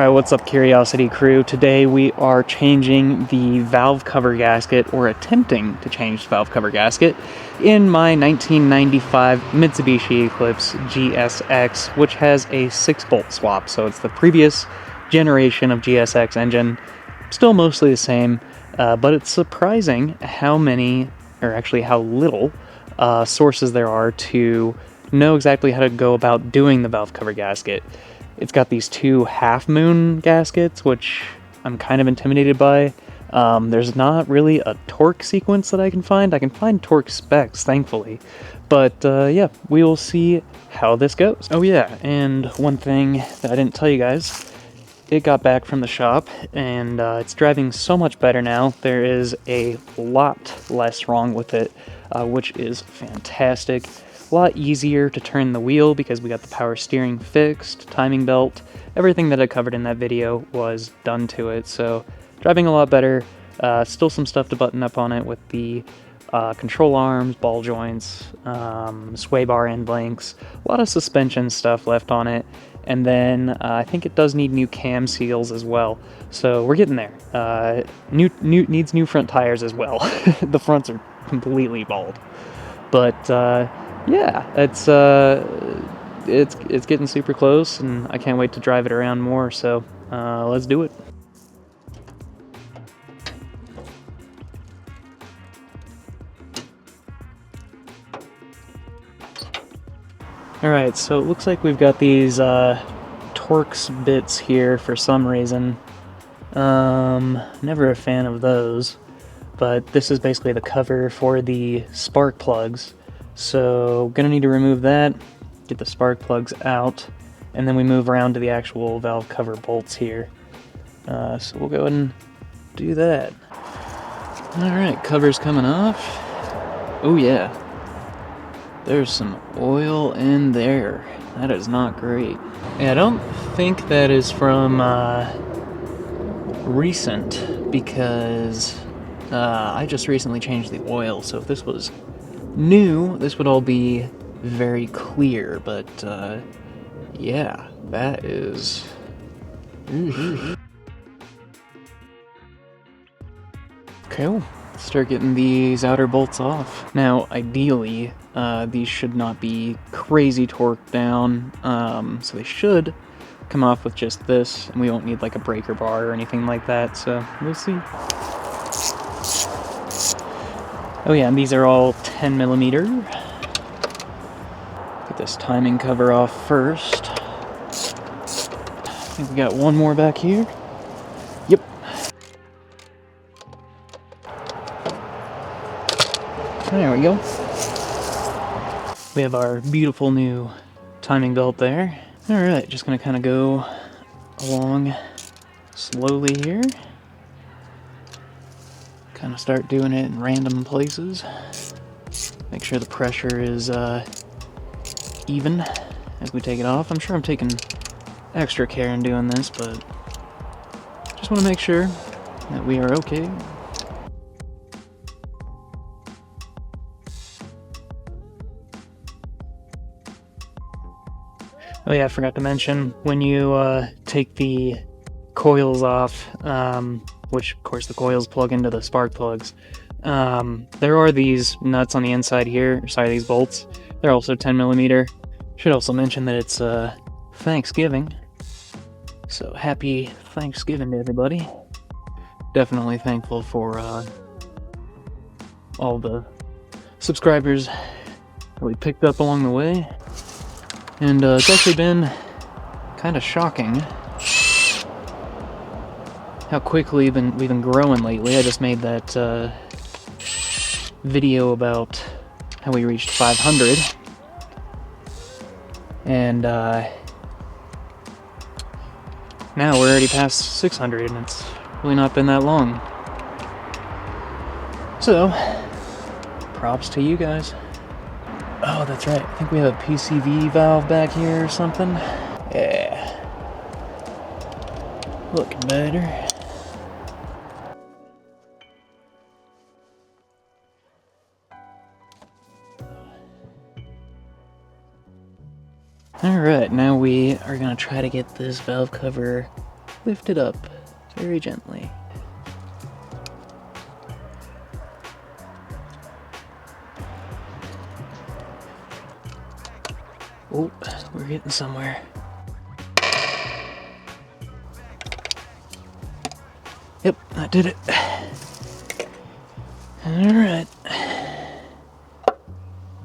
Alright, what's up, Curiosity crew? Today we are changing the valve cover gasket, or attempting to change the valve cover gasket, in my 1995 Mitsubishi Eclipse GSX, which has a 6-bolt swap, so it's the previous generation of GSX engine. Still mostly the same, but it's surprising how many, or actually how little, sources there are to know exactly how to go about doing the valve cover gasket. It's got these two half-moon gaskets, which I'm kind of intimidated by. There's not really a torque sequence that I can find. I can find torque specs, thankfully. But yeah, we will see how this goes. Oh yeah, and one thing that I didn't tell you guys, it got back from the shop, and it's driving so much better now. There is a lot less wrong with it, which is fantastic. A lot easier to turn the wheel because we got the power steering fixed, timing belt, everything that I covered in that video was done to it, so driving a lot better. Still some stuff to button up on it with the control arms, ball joints, sway bar end links, a lot of suspension stuff left on it, and then I think it does need new cam seals as well, so we're getting there. Needs new front tires as well. The fronts are completely bald, but yeah, it's getting super close, and I can't wait to drive it around more, so let's do it. Alright, so it looks like we've got these Torx bits here for some reason. Never a fan of those, but this is basically the cover for the spark plugs. So, gonna need to remove that, get the spark plugs out, and then we move around to the actual valve cover bolts here. So we'll go ahead and do that. Alright, cover's coming off. Oh yeah. There's some oil in there. That is not great. Yeah, I don't think that is from recent, because I just recently changed the oil, so if this was new, this would all be very clear, but yeah, that is... Okay, we'll start getting these outer bolts off. Now, ideally, these should not be crazy torqued down, so they should come off with just this, and we won't need like a breaker bar or anything like that, so we'll see. Oh yeah, and these are all 10mm. Get this timing cover off first. I think we got one more back here. Yep. There we go. We have our beautiful new timing belt there. Alright, just gonna kind of go along slowly here. Kind of start doing it in random places. Make sure the pressure is even as we take it off. I'm sure I'm taking extra care in doing this, but just want to make sure that we are okay. Oh yeah, I forgot to mention, when you take the coils off, which of course the coils plug into the spark plugs, there are these nuts on the inside here, sorry, these bolts. They're also 10mm. Should also mention that it's Thanksgiving, so happy Thanksgiving to everybody. Definitely thankful for all the subscribers that we picked up along the way, and it's actually been kind of shocking how quickly we've been growing lately. I just made that video about how we reached 500, and now we're already past 600, and it's really not been that long. So, props to you guys. Oh, that's right. I think we have a PCV valve back here or something. Yeah. Looking better. Alright, now we are going to try to get this valve cover lift it up very gently. Oh, we're getting somewhere. Yep, that did it. Alright.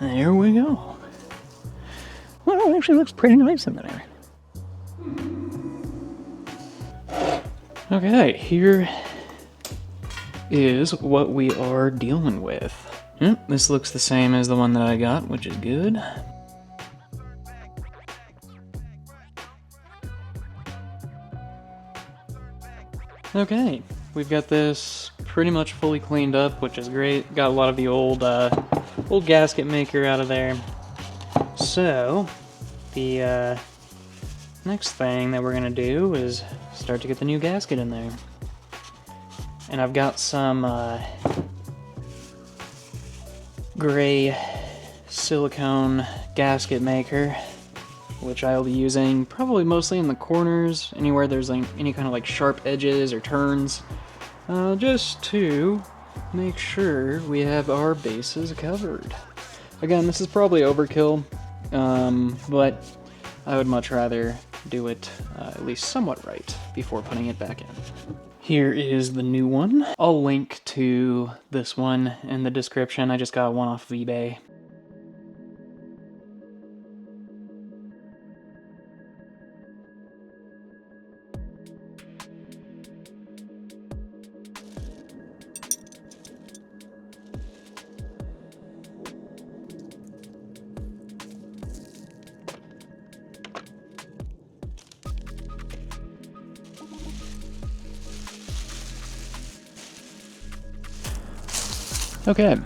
There we go. Well, it actually looks pretty nice in there. Okay, here is what we are dealing with. Yep, this looks the same as the one that I got, which is good. Okay, we've got this pretty much fully cleaned up, which is great. Got a lot of the old gasket maker out of there. So, the next thing that we're gonna do is start to get the new gasket in there. And I've got some gray silicone gasket maker, which I'll be using probably mostly in the corners, anywhere there's like any kind of like sharp edges or turns, just to make sure we have our bases covered. Again, this is probably overkill, but I would much rather do it at least somewhat right before putting it back in. Here is the new one. I'll link to this one in the description. I just got one off of eBay. Okay,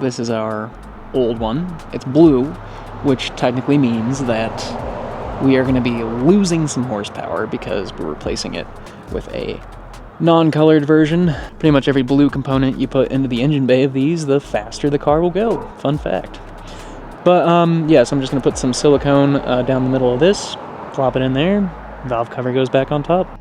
this is our old one. It's blue, which technically means that we are going to be losing some horsepower because we're replacing it with a non-colored version. Pretty much every blue component you put into the engine bay of these, the faster the car will go. Fun fact. But yeah, so I'm just going to put some silicone down the middle of this, plop it in there, valve cover goes back on top.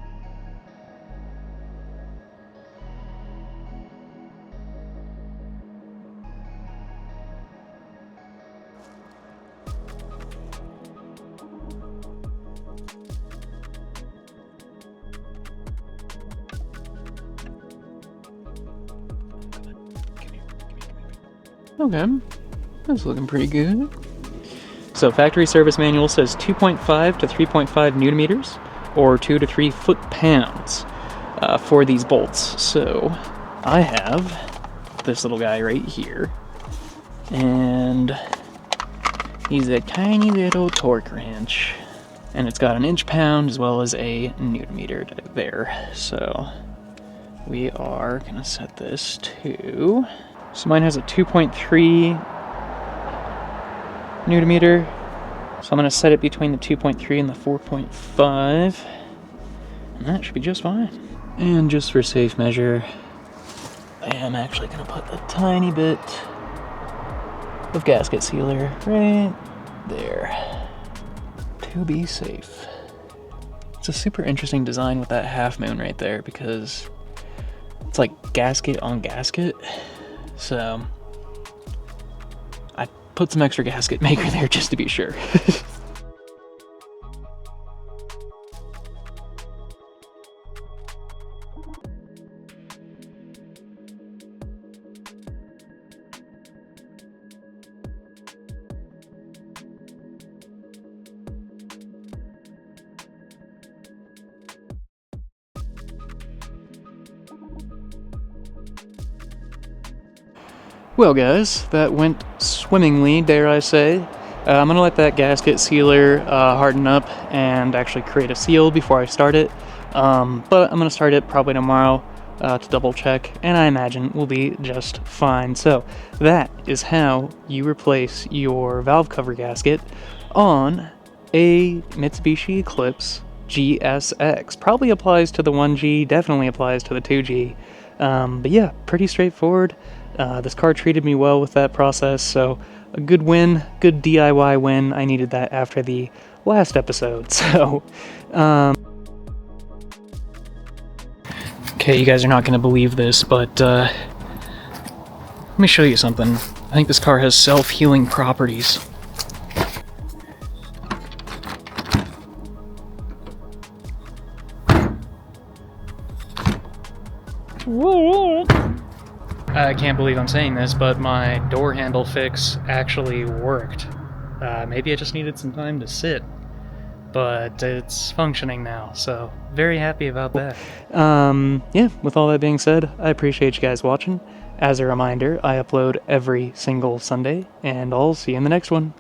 Okay, that's looking pretty good. So factory service manual says 2.5 to 3.5 Newton meters, or 2 to 3 foot-pounds for these bolts. So I have this little guy right here, and he's a tiny little torque wrench, and it's got an inch-pound as well as a Newton meter there. So we are gonna set this to... So mine has a 2.3 Newton meter, so I'm going to set it between the 2.3 and the 4.5, and that should be just fine. And just for safe measure, I am actually going to put a tiny bit of gasket sealer right there to be safe. It's a super interesting design with that half moon right there because it's like gasket on gasket. So I put some extra gasket maker there just to be sure. Well guys, that went swimmingly, dare I say. I'm going to let that gasket sealer harden up and actually create a seal before I start it. But I'm going to start it probably tomorrow to double check, and I imagine we'll be just fine. So that is how you replace your valve cover gasket on a Mitsubishi Eclipse GSX. Probably applies to the 1G, definitely applies to the 2G. But yeah, pretty straightforward. This car treated me well with that process, so a good win, good DIY win. I needed that after the last episode, so Okay, you guys are not going to believe this, but let me show you something. I think this car has self-healing properties. I can't believe I'm saying this, but my door handle fix actually worked. Maybe I just needed some time to sit, but it's functioning now, so very happy about that. Yeah, with all that being said, I appreciate you guys watching. As a reminder, I upload every single Sunday, and I'll see you in the next one.